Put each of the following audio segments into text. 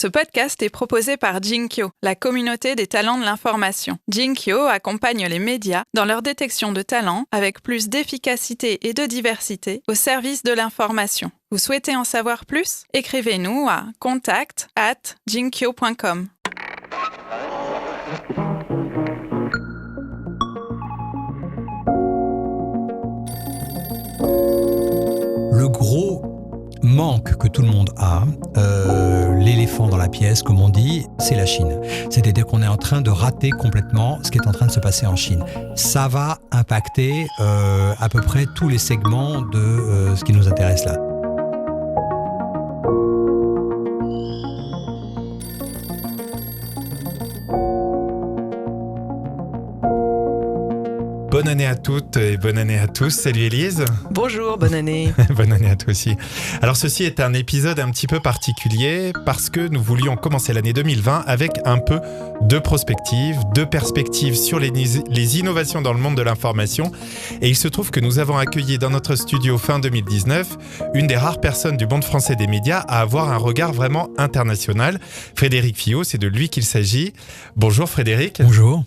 Ce podcast est proposé par Jinkyo, la communauté des talents de l'information. Jinkyo accompagne les médias dans leur détection de talents avec plus d'efficacité et de diversité au service de l'information. Vous souhaitez en savoir plus? Écrivez-nous à contact@jinkyo.com. Le gros manque que tout le monde a, l'éléphant dans la pièce, comme on dit, c'est la Chine. C'est-à-dire qu'on est en train de rater complètement ce qui est en train de se passer en Chine. Ça va impacter à peu près tous les segments de ce qui nous intéresse là. Bonne année à toutes et bonne année à tous. Salut Élise. Bonjour, bonne année. Bonne année à toi aussi. Alors ceci est un épisode un petit peu particulier parce que nous voulions commencer l'année 2020 avec un peu de prospective, de perspective sur les innovations dans le monde de l'information. Et il se trouve que nous avons accueilli dans notre studio fin 2019 une des rares personnes du monde français des médias à avoir un regard vraiment international. Frédéric Fillot, c'est de lui qu'il s'agit. Bonjour Frédéric. Bonjour.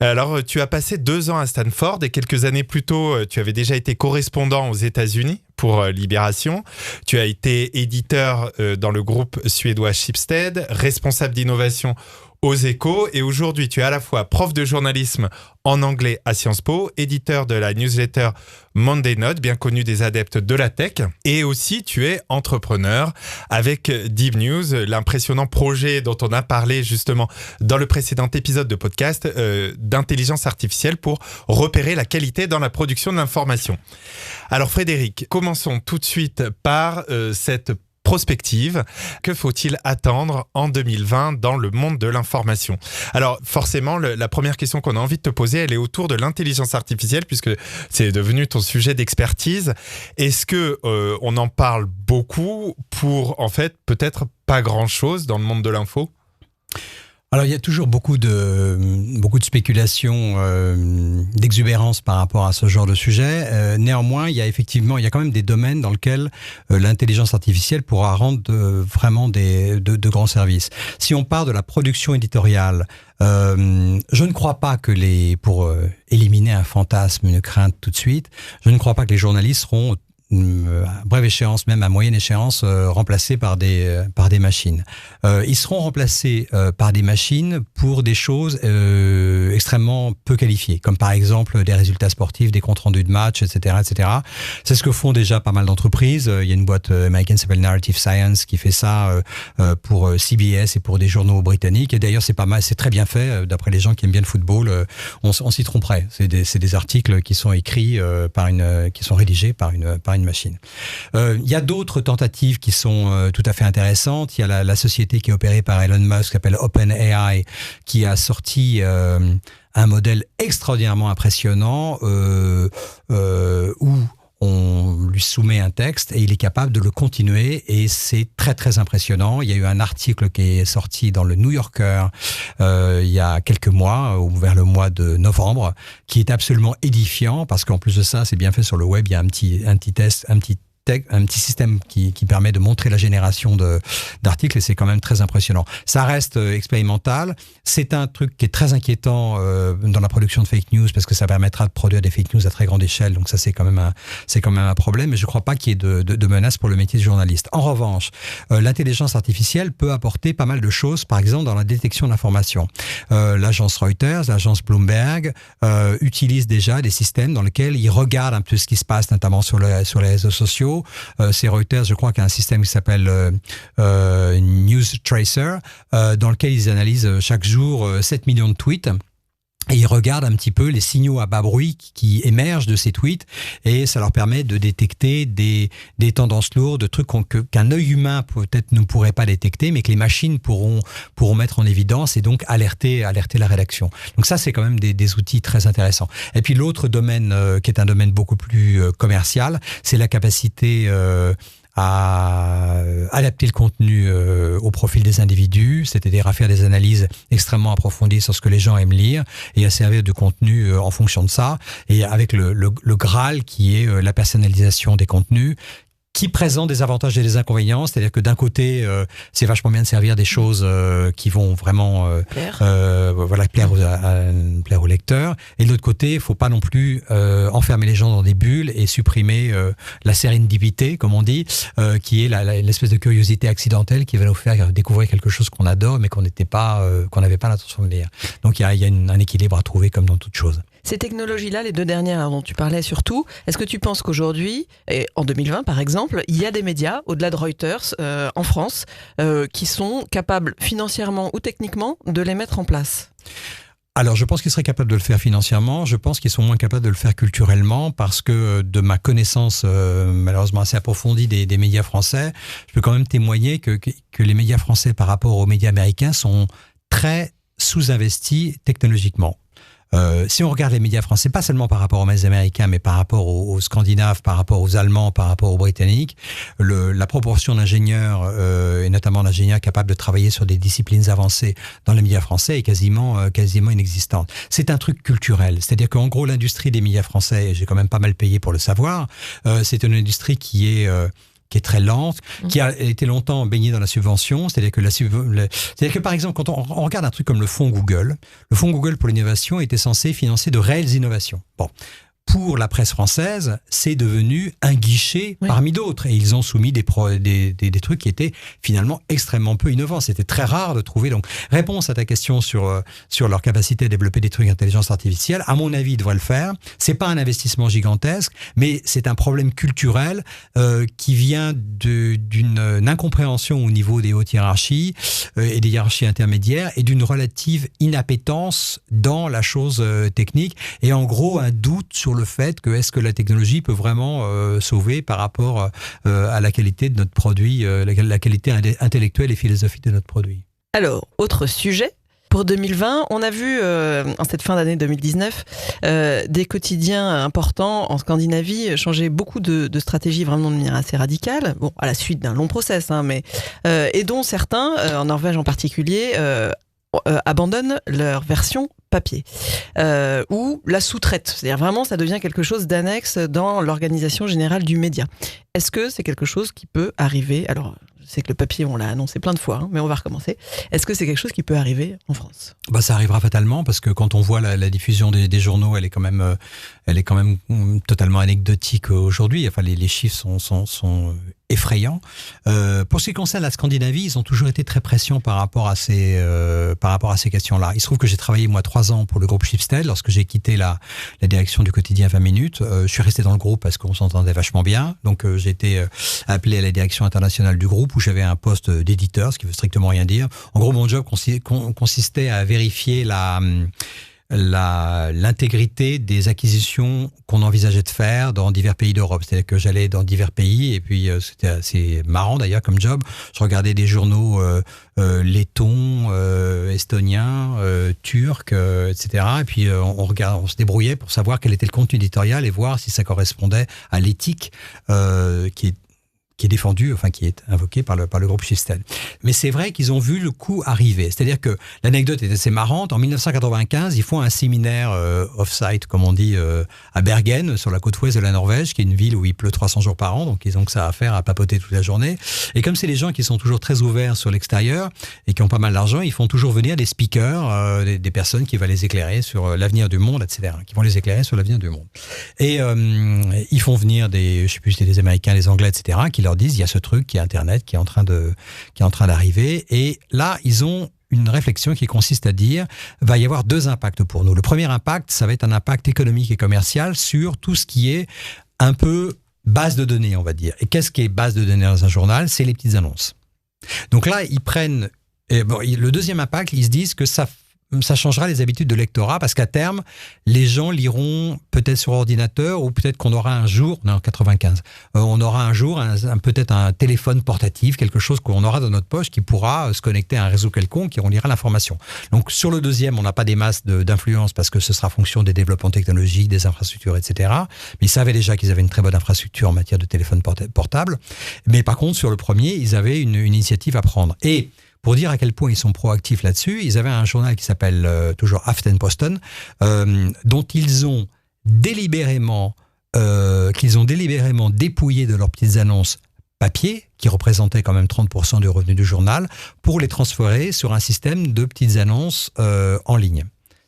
Alors, tu as passé 2 ans à Stanford et quelques années plus tôt, tu avais déjà été correspondant aux États-Unis pour Libération. Tu as été éditeur dans le groupe suédois Schibsted, responsable d'innovation aux Échos et aujourd'hui, tu es à la fois prof de journalisme en anglais à Sciences Po, éditeur de la newsletter Monday Note, bien connu des adeptes de la tech, et aussi tu es entrepreneur avec Deep News, l'impressionnant projet dont on a parlé justement dans le précédent épisode de podcast d'intelligence artificielle pour repérer la qualité dans la production de l'information. Alors Frédéric, commençons tout de suite par cette prospective. Que faut-il attendre en 2020 dans le monde de l'information? Alors forcément, la première question qu'on a envie de te poser, elle est autour de l'intelligence artificielle puisque c'est devenu ton sujet d'expertise. Est-ce que on en parle beaucoup pour en fait peut-être pas grand-chose dans le monde de l'info? Alors, il y a toujours beaucoup de spéculations, d'exubérance par rapport à ce genre de sujet. Néanmoins, il y a quand même des domaines dans lesquels l'intelligence artificielle pourra rendre vraiment de grands services. Si on part de la production éditoriale, je ne crois pas que pour éliminer un fantasme, une crainte tout de suite, je ne crois pas que les journalistes seront à brève échéance, même à moyenne échéance, remplacés par des machines. Ils seront remplacés par des machines pour des choses extrêmement peu qualifiées, comme par exemple des résultats sportifs, des comptes rendus de matchs, etc., etc. C'est ce que font déjà pas mal d'entreprises. Il y a une boîte américaine qui s'appelle Narrative Science qui fait ça pour CBS et pour des journaux britanniques. Et d'ailleurs, c'est pas mal, c'est très bien fait. D'après les gens qui aiment bien le football, on s'y tromperait. C'est des articles qui sont écrits qui sont rédigés par une machine. Il y a d'autres tentatives qui sont tout à fait intéressantes. Il y a la société qui est opérée par Elon Musk, qui s'appelle OpenAI, qui a sorti un modèle extraordinairement impressionnant où on lui soumet un texte et il est capable de le continuer et c'est très très impressionnant. Il y a eu un article qui est sorti dans le New Yorker il y a quelques mois, ou vers le mois de novembre, qui est absolument édifiant parce qu'en plus de ça, c'est bien fait sur le web. Il y a un petit système qui permet de montrer la génération d'articles et c'est quand même très impressionnant. Ça reste expérimental. C'est un truc qui est très inquiétant dans la production de fake news parce que ça permettra de produire des fake news à très grande échelle. Donc ça, c'est quand même un problème. Mais je ne crois pas qu'il y ait de menace pour le métier de journaliste. En revanche, l'intelligence artificielle peut apporter pas mal de choses, par exemple dans la détection d'informations. L'agence Reuters, l'agence Bloomberg utilisent déjà des systèmes dans lesquels ils regardent un peu ce qui se passe, notamment sur les réseaux sociaux. C'est Reuters, je crois, qui a un système qui s'appelle News Tracer, dans lequel ils analysent chaque jour 7 millions de tweets. Et ils regardent un petit peu les signaux à bas bruit qui émergent de ces tweets et ça leur permet de détecter des tendances lourdes, de trucs qu'un œil humain peut-être ne pourrait pas détecter, mais que les machines pourront mettre en évidence et donc alerter la rédaction. Donc ça, c'est quand même des outils très intéressants. Et puis l'autre domaine, qui est un domaine beaucoup plus commercial, c'est la capacité à adapter le contenu au profil des individus, c'est-à-dire à faire des analyses extrêmement approfondies sur ce que les gens aiment lire et à servir de contenu en fonction de ça, et avec le Graal qui est la personnalisation des contenus, qui présente des avantages et des inconvénients, c'est-à-dire que d'un côté, c'est vachement bien de servir des choses qui vont vraiment plaire aux lecteurs, et de l'autre côté, il ne faut pas non plus enfermer les gens dans des bulles et supprimer la sérendipité, comme on dit, qui est l'espèce de curiosité accidentelle qui va nous faire découvrir quelque chose qu'on adore, mais qu'on n'avait pas l'intention de lire. Donc il y a un équilibre à trouver comme dans toute chose. Ces technologies-là, les 2 dernières dont tu parlais surtout, est-ce que tu penses qu'aujourd'hui, et en 2020 par exemple, il y a des médias, au-delà de Reuters, en France, qui sont capables financièrement ou techniquement de les mettre en place ? Alors, je pense qu'ils seraient capables de le faire financièrement. Je pense qu'ils sont moins capables de le faire culturellement parce que de ma connaissance malheureusement assez approfondie des médias français, je peux quand même témoigner que les médias français par rapport aux médias américains sont très sous-investis technologiquement. Si on regarde les médias français, pas seulement par rapport aux médias américains, mais par rapport aux Scandinaves, par rapport aux Allemands, par rapport aux Britanniques, la proportion d'ingénieurs, et notamment d'ingénieurs capables de travailler sur des disciplines avancées dans les médias français est quasiment inexistante. C'est un truc culturel. C'est-à-dire qu'en gros, l'industrie des médias français, j'ai quand même pas mal payé pour le savoir, c'est une industrie qui est très lente, qui a été longtemps baignée dans la subvention. C'est-à-dire que par exemple, quand on regarde un truc comme le fonds Google pour l'innovation était censé financer de réelles innovations. Bon. Pour la presse française, c'est devenu un guichet parmi d'autres. Et ils ont soumis des trucs qui étaient finalement extrêmement peu innovants. C'était très rare de trouver. Donc, réponse à ta question sur leur capacité à développer des trucs d'intelligence artificielle, à mon avis, ils devraient le faire. C'est pas un investissement gigantesque, mais c'est un problème culturel qui vient d'une incompréhension au niveau des hautes hiérarchies et des hiérarchies intermédiaires et d'une relative inappétence dans la chose technique. Et en gros, un doute sur le fait que est-ce que la technologie peut vraiment sauver par rapport à la qualité de notre produit, la qualité intellectuelle et philosophique de notre produit. Alors, autre sujet. Pour 2020, on a vu en cette fin d'année 2019 des quotidiens importants en Scandinavie changer beaucoup de stratégies vraiment de manière assez radicale, bon, à la suite d'un long process, mais et dont certains, en Norvège en particulier, abandonnent leur version papier ou la sous-traite. C'est-à-dire vraiment, ça devient quelque chose d'annexe dans l'organisation générale du média. Est-ce que c'est quelque chose qui peut arriver ? Alors, je sais que le papier, on l'a annoncé plein de fois, mais on va recommencer. Est-ce que c'est quelque chose qui peut arriver en France ? Ça arrivera fatalement parce que quand on voit la diffusion des journaux, elle est quand même totalement anecdotique aujourd'hui. Enfin, les chiffres sont effrayants. Pour ce qui concerne la Scandinavie, ils ont toujours été très pressants par rapport à ces questions-là. Il se trouve que j'ai travaillé, moi, 3 ans pour le groupe Schibsted. Lorsque j'ai quitté la direction du quotidien 20 minutes, je suis resté dans le groupe parce qu'on s'entendait vachement bien. Donc, j'ai été appelé à la direction internationale du groupe où j'avais un poste d'éditeur, ce qui veut strictement rien dire. En gros, mon job consistait à vérifier l'intégrité des acquisitions qu'on envisageait de faire dans divers pays d'Europe. C'est-à-dire que j'allais dans divers pays et puis c'était assez marrant d'ailleurs comme job. Je regardais des journaux lettons, estoniens, turcs, etc. Et puis on se débrouillait pour savoir quel était le contenu éditorial et voir si ça correspondait à l'éthique qui est défendu, enfin qui est invoqué par le groupe Schibsted. Mais c'est vrai qu'ils ont vu le coup arriver. C'est-à-dire que l'anecdote est assez marrante. En 1995, ils font un séminaire off-site, comme on dit, à Bergen, sur la côte ouest de la Norvège, qui est une ville où il pleut 300 jours par an, donc ils ont que ça à faire, à papoter toute la journée. Et comme c'est des gens qui sont toujours très ouverts sur l'extérieur et qui ont pas mal d'argent, ils font toujours venir des speakers, des personnes qui vont les éclairer sur l'avenir du monde, etc., qui vont les éclairer sur l'avenir du monde. Et ils font venir je sais plus si c'était des Américains, des Anglais, etc., qui leur disent il y a ce truc qui est Internet qui est en train d'arriver. Et là, ils ont une réflexion qui consiste à dire va y avoir 2 impacts pour nous. Le premier impact, ça va être un impact économique et commercial sur tout ce qui est un peu base de données, on va dire. Et qu'est-ce qui est base de données dans un journal ? C'est les petites annonces. Donc là, ils prennent... le deuxième impact, ils se disent que ça changera les habitudes de lectorat parce qu'à terme, les gens liront peut-être sur ordinateur ou peut-être qu'on aura un jour, on est en 95, on aura un jour peut-être un téléphone portatif, quelque chose qu'on aura dans notre poche qui pourra se connecter à un réseau quelconque et on lira l'information. Donc sur le deuxième, on n'a pas des masses d'influence parce que ce sera fonction des développements technologiques, des infrastructures, etc. Mais ils savaient déjà qu'ils avaient une très bonne infrastructure en matière de téléphone portable. Mais par contre, sur le premier, ils avaient une initiative à prendre. Et pour dire à quel point ils sont proactifs là-dessus, ils avaient un journal qui s'appelle toujours Aftenposten, dont qu'ils ont délibérément dépouillé de leurs petites annonces papier, qui représentaient quand même 30% du revenu du journal, pour les transférer sur un système de petites annonces en ligne.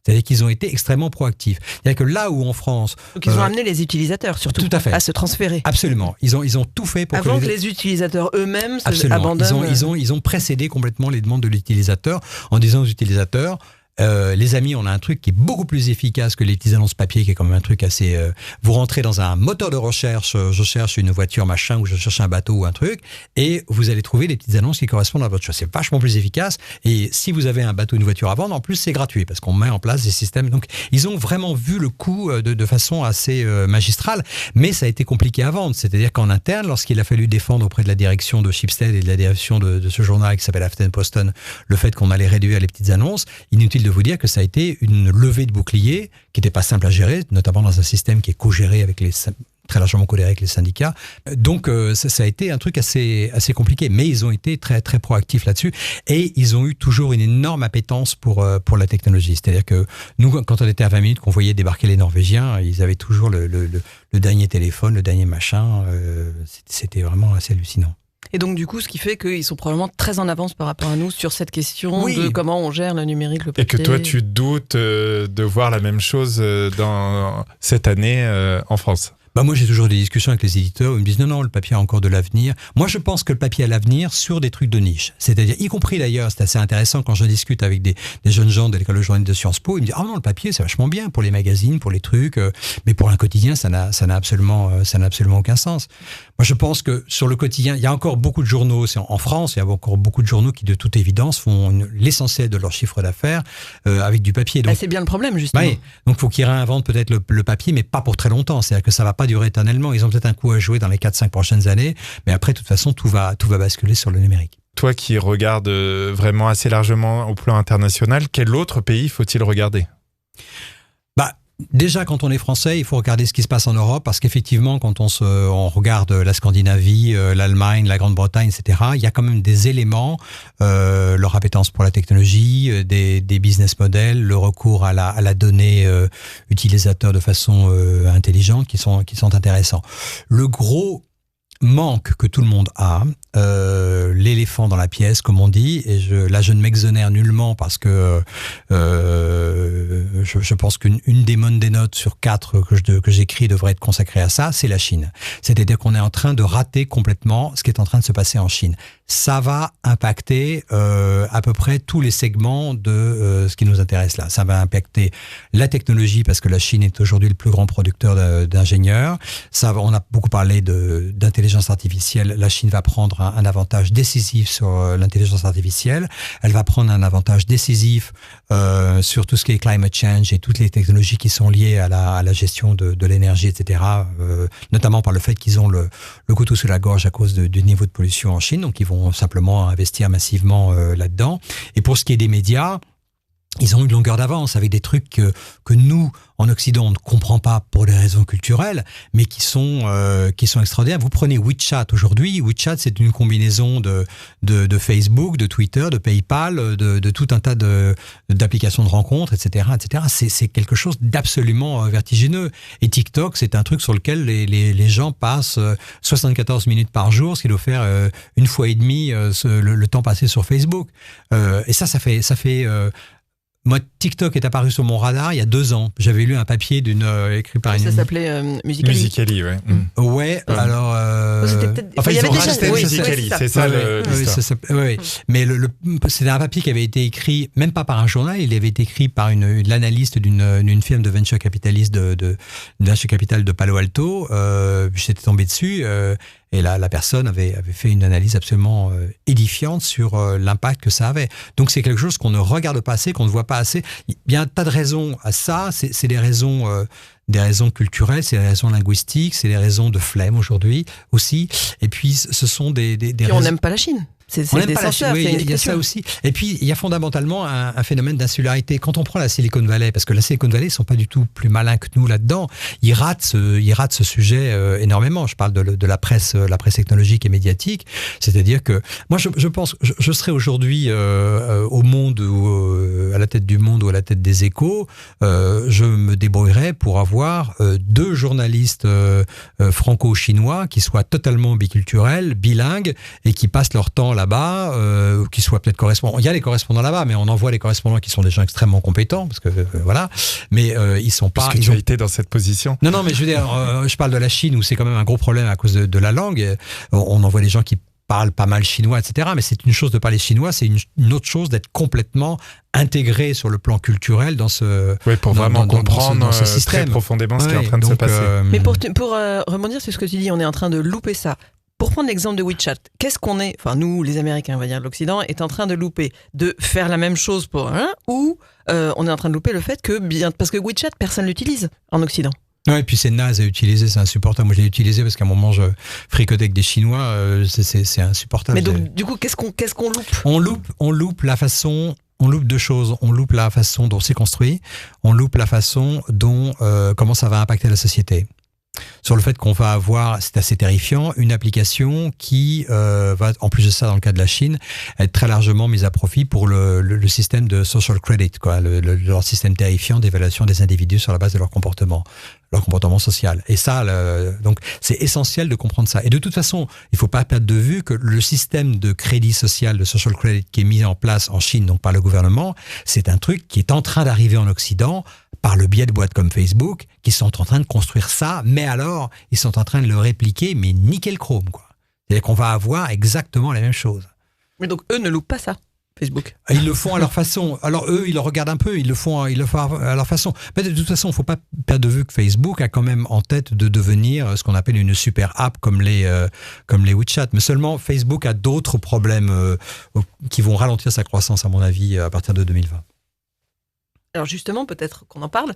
C'est-à-dire qu'ils ont été extrêmement proactifs. C'est-à-dire que là où en France... Donc ils ont amené les utilisateurs surtout tout à fait. À se transférer. Absolument. Ils ont tout fait pour avant que les utilisateurs eux-mêmes abandonnent... Ils ont précédé complètement les demandes de l'utilisateur en disant aux utilisateurs... les amis, on a un truc qui est beaucoup plus efficace que les petites annonces papier, qui est quand même un truc assez... vous rentrez dans un moteur de recherche, je cherche une voiture machin, ou je cherche un bateau ou un truc, et vous allez trouver les petites annonces qui correspondent à votre choix. C'est vachement plus efficace, et si vous avez un bateau ou une voiture à vendre, en plus c'est gratuit, parce qu'on met en place des systèmes. Donc ils ont vraiment vu le coup de façon assez magistrale, mais ça a été compliqué à vendre. C'est-à-dire qu'en interne, lorsqu'il a fallu défendre auprès de la direction de Schibsted et de la direction de ce journal qui s'appelle Aftenposten, le fait qu'on allait réduire les petites annonces, inutile de vous dire que ça a été une levée de bouclier qui n'était pas simple à gérer, notamment dans un système qui est co-géré avec très largement co-géré avec les syndicats. Donc ça a été un truc assez compliqué, mais ils ont été très très proactifs là-dessus et ils ont eu toujours une énorme appétence pour la technologie. C'est-à-dire que nous, quand on était à 20 minutes, qu'on voyait débarquer les Norvégiens, ils avaient toujours le dernier téléphone, le dernier machin. C'était vraiment assez hallucinant. Et donc, du coup, ce qui fait qu'ils sont probablement très en avance par rapport à nous sur cette question de comment on gère le numérique, le papier. Et que toi, tu doutes de voir la même chose dans cette année en France. Moi, j'ai toujours des discussions avec les éditeurs où ils me disent non, le papier a encore de l'avenir. Moi, je pense que le papier a l'avenir sur des trucs de niche. C'est-à-dire, y compris d'ailleurs, c'est assez intéressant quand je discute avec des jeunes gens de l'école de journalisme de Sciences Po, ils me disent non, le papier, c'est vachement bien pour les magazines, pour les trucs, mais pour un quotidien, ça n'a absolument aucun sens. Moi, je pense que sur le quotidien, il y a encore beaucoup de journaux, en France, il y a encore beaucoup de journaux qui, de toute évidence, font l'essentiel de leur chiffre d'affaires avec du papier. Donc, c'est bien le problème, justement. Oui, donc il faut qu'ils réinventent peut-être le papier, mais pas pour très longtemps. C'est-à-dire que ça va pas durer éternellement. Ils ont peut-être un coup à jouer dans les 4-5 prochaines années, mais après, de toute façon, tout va basculer sur le numérique. Toi qui regardes vraiment assez largement au plan international, quel autre pays faut-il regarder ? Déjà, quand on est français, il faut regarder ce qui se passe en Europe, parce qu'effectivement, quand on regarde la Scandinavie, l'Allemagne, la Grande-Bretagne, etc., il y a quand même des éléments, leur appétence pour la technologie, des business models, le recours à la donnée utilisateur de façon intelligente, qui sont intéressants. Le gros manque que tout le monde a, l'éléphant dans la pièce, comme on dit, et là je ne m'exonère nullement parce que je pense qu'une des Monday Notes sur 4 que j'écris devrait être consacrée à ça, c'est la Chine. C'est-à-dire qu'on est en train de rater complètement ce qui est en train de se passer en Chine. Ça va impacter à peu près tous les segments de ce qui nous intéresse là. Ça va impacter la technologie parce que la Chine est aujourd'hui le plus grand producteur d'ingénieurs. On a beaucoup parlé d'intelligence artificielle. La Chine va prendre un avantage décisif sur l'intelligence artificielle. Elle va prendre un avantage décisif sur tout ce qui est climate change et toutes les technologies qui sont liées à la gestion de l'énergie, etc. Notamment par le fait qu'ils ont le couteau sous la gorge à cause du niveau de pollution en Chine. Donc ils vont simplement investir massivement là-dedans. Et pour ce qui est des médias, ils ont une longueur d'avance avec des trucs que nous, en Occident, on ne comprend pas pour des raisons culturelles, mais qui sont extraordinaires. Vous prenez WeChat aujourd'hui. WeChat, c'est une combinaison de Facebook, de Twitter, de PayPal, de tout un tas d'applications de rencontres, etc., etc. C'est quelque chose d'absolument vertigineux. Et TikTok, c'est un truc sur lequel les gens passent 74 minutes par jour, ce qui doit faire une fois et demie le temps passé sur Facebook. Et ça fait moi, TikTok est apparu sur mon radar il y a 2 ans. J'avais lu un papier écrit par une... Ça s'appelait Musical.ly. Musical.ly, ouais. Ouais, alors... C'était peut-être... Enfin, il y ils avait ont déjà... racheté Musical.ly, c'est ça l'histoire. Oui, mais c'était un papier qui avait été écrit, même pas par un journal, il avait été écrit par l'analyste d'une firme de venture capitaliste de venture capital de Palo Alto. J'étais tombé dessus... Et la personne avait fait une analyse absolument édifiante sur l'impact que ça avait. Donc c'est quelque chose qu'on ne regarde pas assez, qu'on ne voit pas assez. Il y a un tas de raisons à ça. C'est des raisons culturelles, c'est des raisons linguistiques, c'est des raisons de flemme aujourd'hui aussi. Et puis ce sont des Et on n'aime pas la Chine. C'est On des n'aime pas la Chine, censeurs, oui, c'est une il y a dictature. ça aussi. Et puis, il y a fondamentalement un phénomène d'insularité. Quand on prend la Silicon Valley, parce que la Silicon Valley, ils sont pas du tout plus malins que nous là-dedans, ils ratent ce sujet énormément. Je parle de la presse technologique et médiatique. C'est-à-dire que, moi, je pense, je serais aujourd'hui au Monde, ou à la tête du Monde ou à la tête des Échos, je me débrouillerais pour avoir 2 journalistes franco-chinois qui soient totalement biculturels, bilingues, et qui passent leur temps là-bas, qui soient peut-être correspondants. Il y a les correspondants là-bas, mais on envoie les correspondants qui sont des gens extrêmement compétents, parce que voilà, mais ils sont pas... Puisque tu as été dans cette position. Non, mais je veux dire, je parle de la Chine où c'est quand même un gros problème à cause de la langue. On envoie des gens qui parlent pas mal chinois, etc. Mais c'est une chose de parler chinois, c'est une autre chose d'être complètement intégré sur le plan culturel dans ce pour vraiment comprendre dans ce système. très profondément ce qui est en train de se passer. Mais pour rebondir sur ce que tu dis, on est en train de louper ça. Pour prendre l'exemple de WeChat, qu'est-ce qu'on est, enfin nous les Américains, on va dire de l'Occident, est en train de louper, de faire la même chose pour un, ou on est en train de louper le fait que, parce que WeChat, personne l'utilise en Occident. Ouais, et puis c'est naze à utiliser, c'est insupportable. Moi, je l'ai utilisé parce qu'à un moment, je fricotais avec des Chinois, c'est insupportable. Mais donc, du coup, qu'est-ce qu'on loupe ? On loupe la façon... On loupe 2 choses. On loupe la façon dont c'est construit. On loupe la façon dont comment ça va impacter la société. Sur le fait qu'on va avoir, c'est assez terrifiant, une application qui va, en plus de ça, dans le cas de la Chine, être très largement mise à profit pour le système de social credit, quoi, leur système terrifiant d'évaluation des individus sur la base de leur comportement social. Et ça, donc, c'est essentiel de comprendre ça. Et de toute façon, il faut pas perdre de vue que le système de crédit social, de social credit, qui est mis en place en Chine, donc par le gouvernement, c'est un truc qui est en train d'arriver en Occident par le biais de boîtes comme Facebook, qui sont en train de construire ça, mais alors, ils sont en train de le répliquer, mais nickel chrome, quoi. C'est-à-dire qu'on va avoir exactement la même chose. Mais donc, eux ne loupent pas ça, Facebook. Ils le font à leur façon. Alors eux, ils le regardent un peu, ils le font à leur façon. Mais de toute façon, il ne faut pas perdre de vue que Facebook a quand même en tête de devenir ce qu'on appelle une super app comme les WeChat. Mais seulement, Facebook a d'autres problèmes qui vont ralentir sa croissance, à mon avis, à partir de 2020. Alors justement, peut-être qu'on en parle.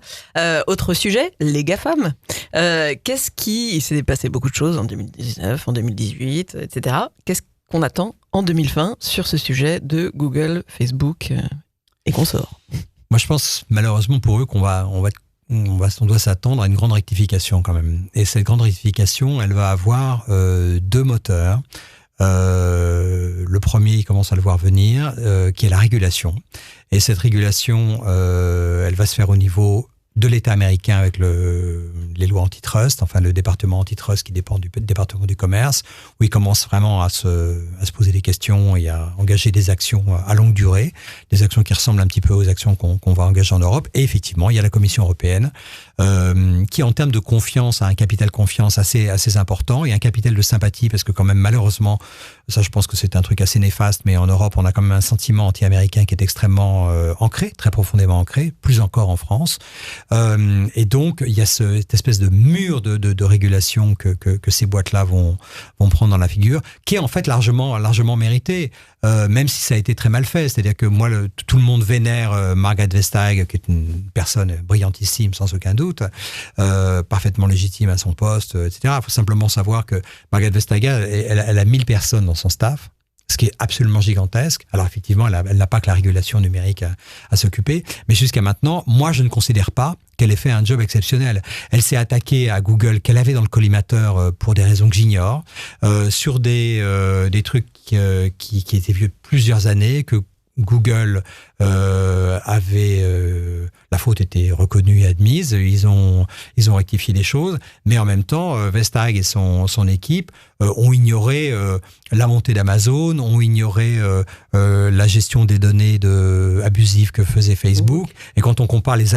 Autre sujet, les GAFAM. Il s'est passé beaucoup de choses en 2019, en 2018, etc. Qu'est-ce qu'on attend en 2020 sur ce sujet de Google, Facebook et consorts ? Moi, je pense malheureusement pour eux qu'on doit s'attendre à une grande rectification quand même. Et cette grande rectification, elle va avoir 2 moteurs. Le premier, il commence à le voir venir, qui est la régulation. Et cette régulation, elle va se faire au niveau de l'État américain avec les lois antitrust, enfin le département antitrust qui dépend du département du commerce, où il commence vraiment à se poser des questions et à engager des actions à longue durée, des actions qui ressemblent un petit peu aux actions qu'on va engager en Europe. Et effectivement, il y a la Commission européenne qui, en termes de confiance, a un capital confiance assez important et un capital de sympathie, parce que quand même, malheureusement, ça je pense que c'est un truc assez néfaste, mais en Europe, on a quand même un sentiment anti-américain qui est extrêmement ancré, très profondément ancré, plus encore en France. Et donc, il y a cette espèce de mur de régulation que ces boîtes-là vont prendre dans la figure, qui est en fait largement mérité, même si ça a été très mal fait. C'est-à-dire que moi, tout le monde vénère Margrethe Vestager, qui est une personne brillantissime, sans aucun doute, parfaitement légitime à son poste, etc. Il faut simplement savoir que Margrethe Vestager, elle a 1000 personnes dans son staff, ce qui est absolument gigantesque. Alors effectivement, elle n'a pas que la régulation numérique à s'occuper, mais jusqu'à maintenant, moi je ne considère pas qu'elle ait fait un job exceptionnel. Elle s'est attaquée à Google, qu'elle avait dans le collimateur pour des raisons que j'ignore, sur des trucs qui étaient vieux de plusieurs années, que Google avait la faute était reconnue et admise, ils ont rectifié les choses, mais en même temps Vestager et son équipe ont ignoré la montée d'Amazon, ont ignoré la gestion des données abusives que faisait Facebook. Et quand on compare les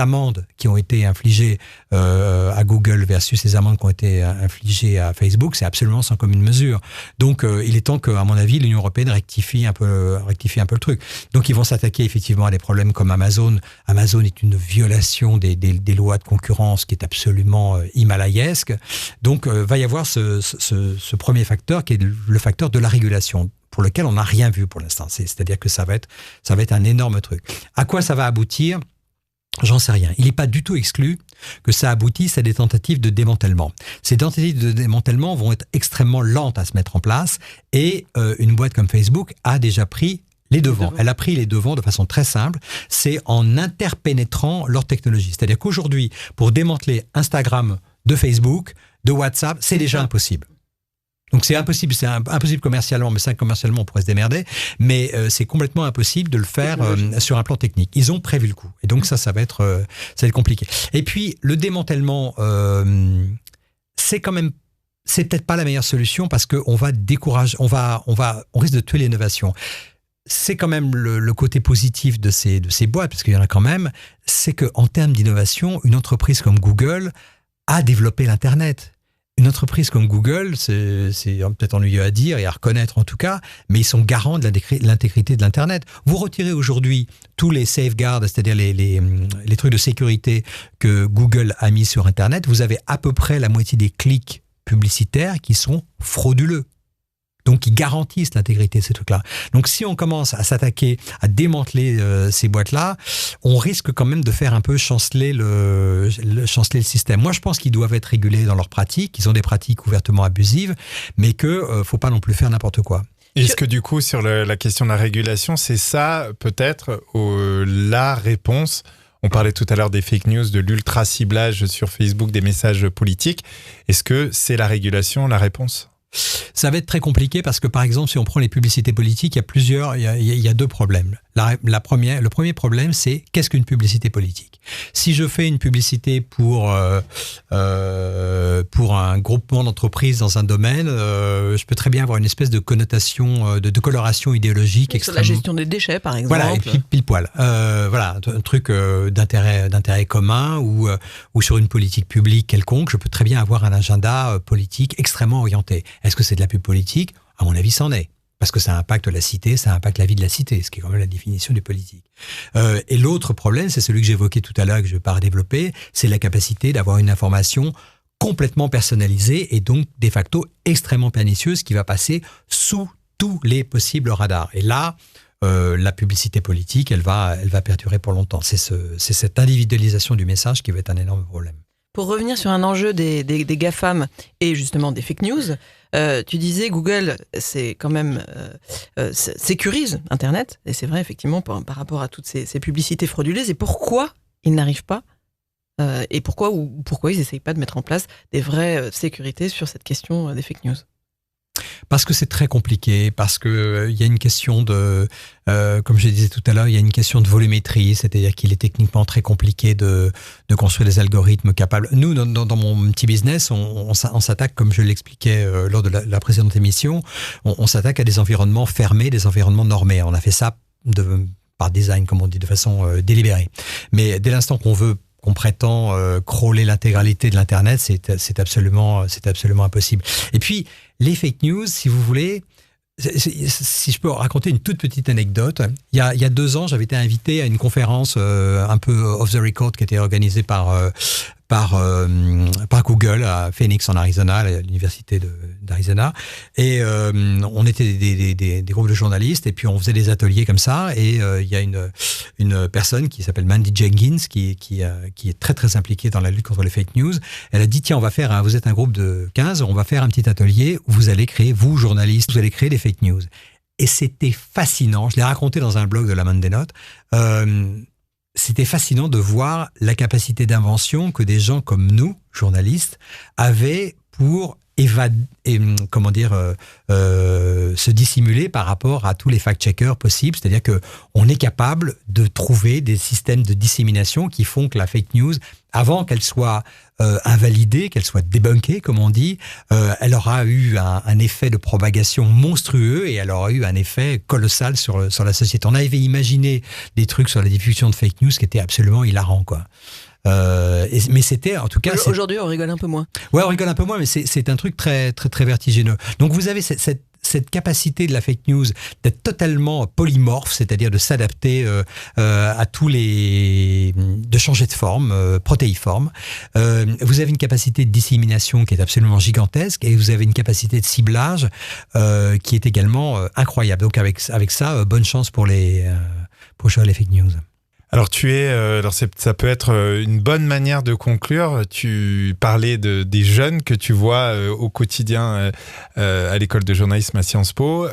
amendes qui ont été infligées à Google versus les amendes qui ont été infligées à Facebook, c'est absolument sans commune mesure. Donc il est temps que, à mon avis, l'Union européenne rectifie un peu le truc. Donc ils vont s'attaquer effectivement à des problèmes comme Amazon. Amazon est une violation des lois de concurrence qui est absolument himalayesque. Donc va y avoir ce premier facteur qui est le facteur de la régulation, pour lequel on n'a rien vu pour l'instant. C'est-à-dire que ça va être un énorme truc. À quoi ça va aboutir ? J'en sais rien. Il n'est pas du tout exclu que ça aboutisse à des tentatives de démantèlement. Ces tentatives de démantèlement vont être extrêmement lentes à se mettre en place et une boîte comme Facebook a déjà pris les devants. Elle a pris les devants de façon très simple, c'est en interpénétrant leur technologie. C'est-à-dire qu'aujourd'hui, pour démanteler Instagram de Facebook, de WhatsApp, c'est déjà impossible. Donc c'est impossible commercialement, mais ça commercialement on pourrait se démerder, mais c'est complètement impossible de le faire sur un plan technique. Ils ont prévu le coup, et donc ça va être compliqué. Et puis le démantèlement, c'est peut-être pas la meilleure solution parce que on va décourager, on risque de tuer l'innovation. C'est quand même le côté positif de ces boîtes, parce qu'il y en a quand même, c'est que en termes d'innovation, une entreprise comme Google a développé l'Internet. Une entreprise comme Google, c'est peut-être ennuyeux à dire et à reconnaître en tout cas, mais ils sont garants de l'intégrité de l'Internet. Vous retirez aujourd'hui tous les safeguards, c'est-à-dire les trucs de sécurité que Google a mis sur Internet, vous avez à peu près la moitié des clics publicitaires qui sont frauduleux. Donc, qui garantissent l'intégrité de ces trucs-là. Donc, si on commence à s'attaquer, à démanteler ces boîtes-là, on risque quand même de faire un peu chanceler le système. Moi, je pense qu'ils doivent être régulés dans leurs pratiques. Ils ont des pratiques ouvertement abusives, mais que faut pas non plus faire n'importe quoi. Est-ce que du coup, sur la question de la régulation, c'est ça peut-être la réponse? On parlait tout à l'heure des fake news, de l'ultra-ciblage sur Facebook des messages politiques. Est-ce que c'est la régulation la réponse? Ça va être très compliqué parce que, par exemple, si on prend les publicités politiques, il y a deux problèmes. Le premier problème, c'est qu'est-ce qu'une publicité politique? Si je fais une publicité pour un groupement d'entreprises dans un domaine, je peux très bien avoir une espèce de connotation, de coloration idéologique extrêmement... Sur la gestion des déchets, par exemple. Voilà, et puis pile poil. Voilà, un truc d'intérêt commun ou sur une politique publique quelconque, je peux très bien avoir un agenda politique extrêmement orienté. Est-ce que c'est de la pub politique? À mon avis, c'en est. Parce que ça impacte la cité, ça impacte la vie de la cité, ce qui est quand même la définition du politique. Et l'autre problème, c'est celui que j'évoquais tout à l'heure, que je ne vais pas redévelopper, c'est la capacité d'avoir une information complètement personnalisée et donc de facto extrêmement pernicieuse qui va passer sous tous les possibles radars. Et là, la publicité politique, elle va perdurer pour longtemps. C'est cette individualisation du message qui va être un énorme problème. Pour revenir sur un enjeu des GAFAM et justement des fake news, tu disais Google, c'est quand même sécurise Internet, et c'est vrai effectivement par rapport à toutes ces publicités frauduleuses. Et pourquoi ils n'arrivent pas et pourquoi ils n'essayent pas de mettre en place des vraies sécurités sur cette question des fake news? Parce que c'est très compliqué, parce que il y a une question de, comme je disais tout à l'heure, il y a une question de volumétrie, c'est-à-dire qu'il est techniquement très compliqué de construire des algorithmes capables. Nous, dans mon petit business, on s'attaque, comme je l'expliquais lors de la précédente émission, on s'attaque à des environnements fermés, des environnements normés. On a fait ça par design, comme on dit, de façon délibérée. Mais dès l'instant qu'on prétend crawler l'intégralité de l'Internet, c'est absolument impossible. Et puis, les fake news, si vous voulez, si je peux raconter une toute petite anecdote, il y a 2 ans, j'avais été invité à une conférence un peu off the record qui était organisée par Google à Phoenix en Arizona, à l'université d'Arizona, et on était des groupes de journalistes et puis on faisait des ateliers comme ça, et il y a une personne qui s'appelle Mandy Jenkins qui est très très impliquée dans la lutte contre les fake news. Elle a dit tiens, vous êtes un groupe de 15, on va faire un petit atelier où vous allez créer, vous journalistes, vous allez créer des fake news. Et c'était fascinant, je l'ai raconté dans un blog de la Monday Note. C'était fascinant de voir la capacité d'invention que des gens comme nous, journalistes, avaient pour se dissimuler par rapport à tous les fact-checkers possibles. C'est-à-dire qu'on est capable de trouver des systèmes de dissémination qui font que la fake news, avant qu'elle soit invalidée, qu'elle soit débunkée, comme on dit, elle aura eu un effet de propagation monstrueux et elle aura eu un effet colossal sur la société. On avait imaginé des trucs sur la diffusion de fake news qui étaient absolument hilarants, quoi. Mais c'était, en tout cas... Aujourd'hui, on rigole un peu moins. Ouais, on rigole un peu moins, mais c'est un truc très, très, très vertigineux. Donc, vous avez cette capacité de la fake news d'être totalement polymorphe, c'est-à-dire de s'adapter à tous de changer de forme, protéiforme. Vous avez une capacité de dissémination qui est absolument gigantesque et vous avez une capacité de ciblage qui est également incroyable. Donc, avec ça, bonne chance pour les fake news. Alors ça peut être une bonne manière de conclure. Tu parlais des jeunes que tu vois au quotidien à l'école de journalisme à Sciences Po.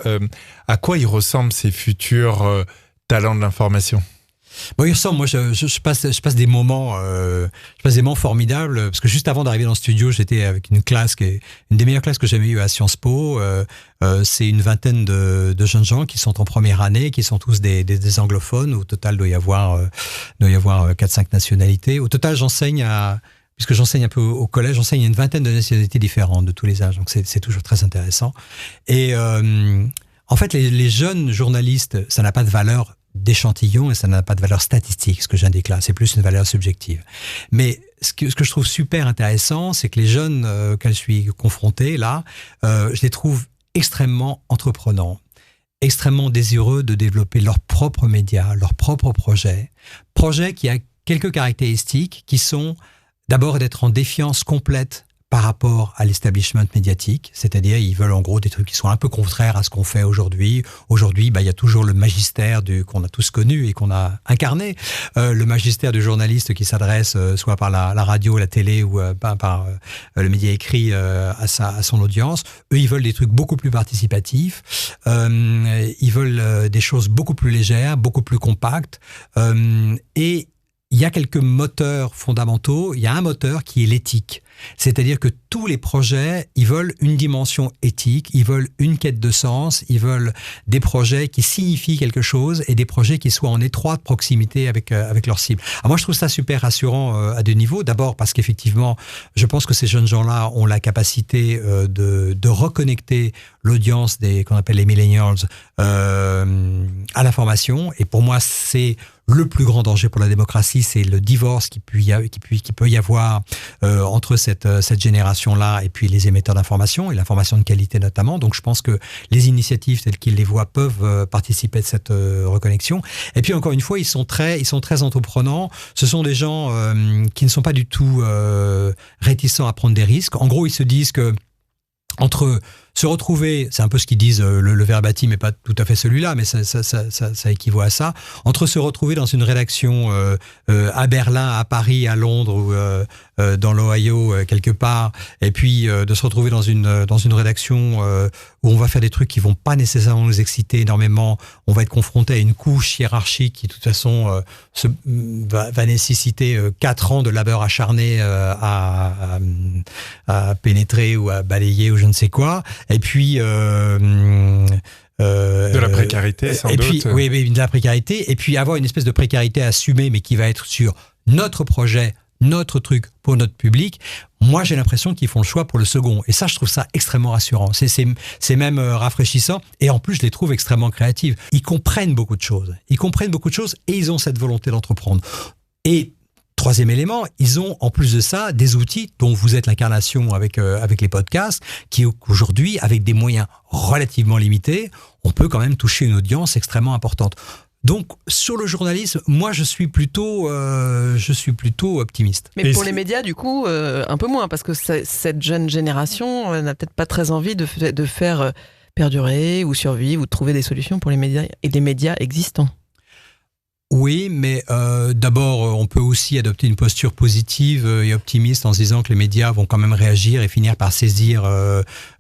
À quoi ils ressemblent ces futurs talents de l'information ? Bon, il ressemble. Moi, je passe des moments formidables parce que juste avant d'arriver dans le studio, j'étais avec une classe qui est une des meilleures classes que j'ai jamais eues à Sciences Po. C'est une vingtaine de jeunes gens qui sont en première année, qui sont tous des anglophones. Au total, doit y avoir 4-5 nationalités. Au total, puisque j'enseigne un peu au collège, j'enseigne une vingtaine de nationalités différentes de tous les âges. Donc c'est toujours très intéressant. Et en fait, les jeunes journalistes, ça n'a pas de valeur d'échantillon et ça n'a pas de valeur statistique, ce que j'indique là, c'est plus une valeur subjective. Mais ce que je trouve super intéressant, c'est que les jeunes auxquels je suis confronté là, je les trouve extrêmement entreprenants, extrêmement désireux de développer leurs propres médias, leurs propres projets qui a quelques caractéristiques qui sont d'abord d'être en défiance complète par rapport à l'establishment médiatique, c'est-à-dire ils veulent en gros des trucs qui sont un peu contraires à ce qu'on fait aujourd'hui. Aujourd'hui, il y a toujours le magistère qu'on a tous connu et qu'on a incarné, le magistère du journaliste qui s'adresse soit par la radio, la télé ou par le média écrit à son audience. Eux, ils veulent des trucs beaucoup plus participatifs, ils veulent des choses beaucoup plus légères, beaucoup plus compactes, et il y a quelques moteurs fondamentaux. Il y a un moteur qui est l'éthique. C'est-à-dire que tous les projets, ils veulent une dimension éthique, ils veulent une quête de sens, ils veulent des projets qui signifient quelque chose et des projets qui soient en étroite proximité avec leur cible. Alors moi, je trouve ça super rassurant à deux niveaux. D'abord parce qu'effectivement, je pense que ces jeunes gens-là ont la capacité de reconnecter l'audience qu'on appelle les millennials à l'information. Et pour moi, c'est le plus grand danger pour la démocratie, c'est le divorce qui peut y avoir entre cette génération-là et puis les émetteurs d'information et l'information de qualité notamment. Donc je pense que les initiatives telles qu'ils les voient peuvent participer de cette reconnexion. Et puis encore une fois, ils sont très entreprenants. Ce sont des gens qui ne sont pas du tout réticents à prendre des risques. En gros, ils se disent que entre se retrouver, c'est un peu ce qu'ils disent, le verbatim n'est pas tout à fait celui-là, mais ça équivaut à ça, entre se retrouver dans une rédaction à Berlin, à Paris, à Londres ou dans l'Ohio quelque part, et puis de se retrouver dans une rédaction où on va faire des trucs qui vont pas nécessairement nous exciter énormément, on va être confronté à une couche hiérarchique qui de toute façon va nécessiter 4 ans de labeur acharné à pénétrer ou à balayer ou je ne sais quoi. Et puis de la précarité sans doute. Puis, oui, de la précarité. Et puis avoir une espèce de précarité assumée, mais qui va être sur notre projet, notre truc pour notre public. Moi, j'ai l'impression qu'ils font le choix pour le second. Et ça, je trouve ça extrêmement rassurant. C'est même rafraîchissant. Et en plus, je les trouve extrêmement créatifs. Ils comprennent beaucoup de choses. Et ils ont cette volonté d'entreprendre. Et troisième élément, ils ont en plus de ça des outils dont vous êtes l'incarnation avec les podcasts, qui aujourd'hui, avec des moyens relativement limités, on peut quand même toucher une audience extrêmement importante. Donc, sur le journalisme, moi, je suis plutôt optimiste. Mais pour les médias, du coup, un peu moins, parce que cette jeune génération n'a peut-être pas très envie de faire perdurer ou survivre ou de trouver des solutions pour les médias et les médias existants. Oui, mais d'abord, on peut aussi adopter une posture positive et optimiste en se disant que les médias vont quand même réagir et finir par saisir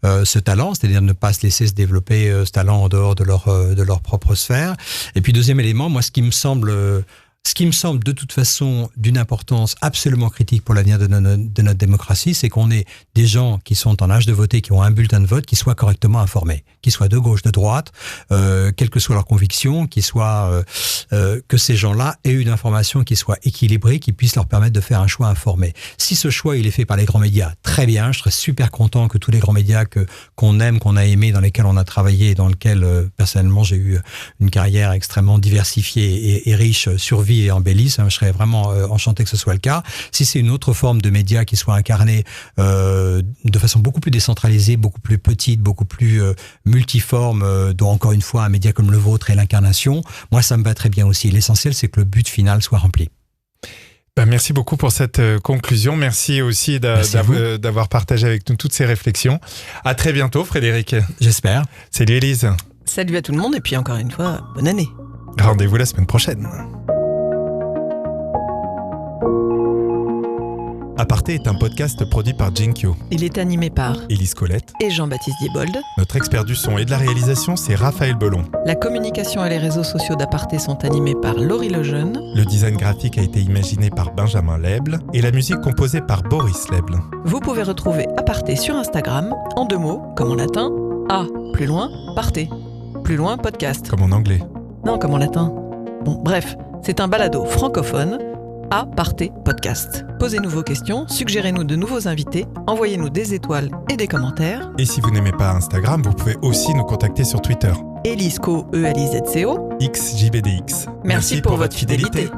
ce talent, c'est-à-dire ne pas se laisser se développer ce talent en dehors de leur propre sphère. Et puis deuxième élément, moi, ce qui me semble de toute façon d'une importance absolument critique pour l'avenir de notre démocratie, c'est qu'on ait des gens qui sont en âge de voter, qui ont un bulletin de vote, qui soient correctement informés, qui soient de gauche, de droite, quelles que soient leurs convictions, que ces gens-là aient une information qui soit équilibrée, qui puisse leur permettre de faire un choix informé. Si ce choix il est fait par les grands médias, très bien, je serais super content que tous les grands médias qu'on aime, qu'on a aimés, dans lesquels on a travaillé, et dans lesquels personnellement j'ai eu une carrière extrêmement diversifiée et riche, survie et embellisse, je serais vraiment enchanté que ce soit le cas. Si c'est une autre forme de média qui soit incarnée de façon beaucoup plus décentralisée, beaucoup plus petite, beaucoup plus multiforme, dont encore une fois un média comme le vôtre est l'incarnation, moi ça me va très bien aussi. L'essentiel, c'est que le but final soit rempli. Merci beaucoup pour cette conclusion. Merci aussi d'avoir partagé avec nous toutes ces réflexions. À très bientôt, Frédéric. J'espère. Salut Élise. Salut à tout le monde et puis encore une fois, bonne année. Rendez-vous la semaine prochaine. Aparté est un podcast produit par Jinkyo. Il est animé par Élise Colette et Jean-Baptiste Diebold. Notre expert du son et de la réalisation, c'est Raphaël Belon. La communication et les réseaux sociaux d'Aparté sont animés par Laurie Lejeune. Le design graphique a été imaginé par Benjamin Leble et la musique composée par Boris Leble. Vous pouvez retrouver Aparté sur Instagram en 2 mots, comme en latin, A, plus loin, Parté. Plus loin, podcast. Comme en anglais. Non, comme en latin. Bon, bref, c'est un balado francophone. Aparté podcast. Posez-nous vos questions, suggérez-nous de nouveaux invités, envoyez-nous des étoiles et des commentaires. Et si vous n'aimez pas Instagram, vous pouvez aussi nous contacter sur Twitter. Elisco, ELIZCO. XJBDX. Merci pour votre fidélité.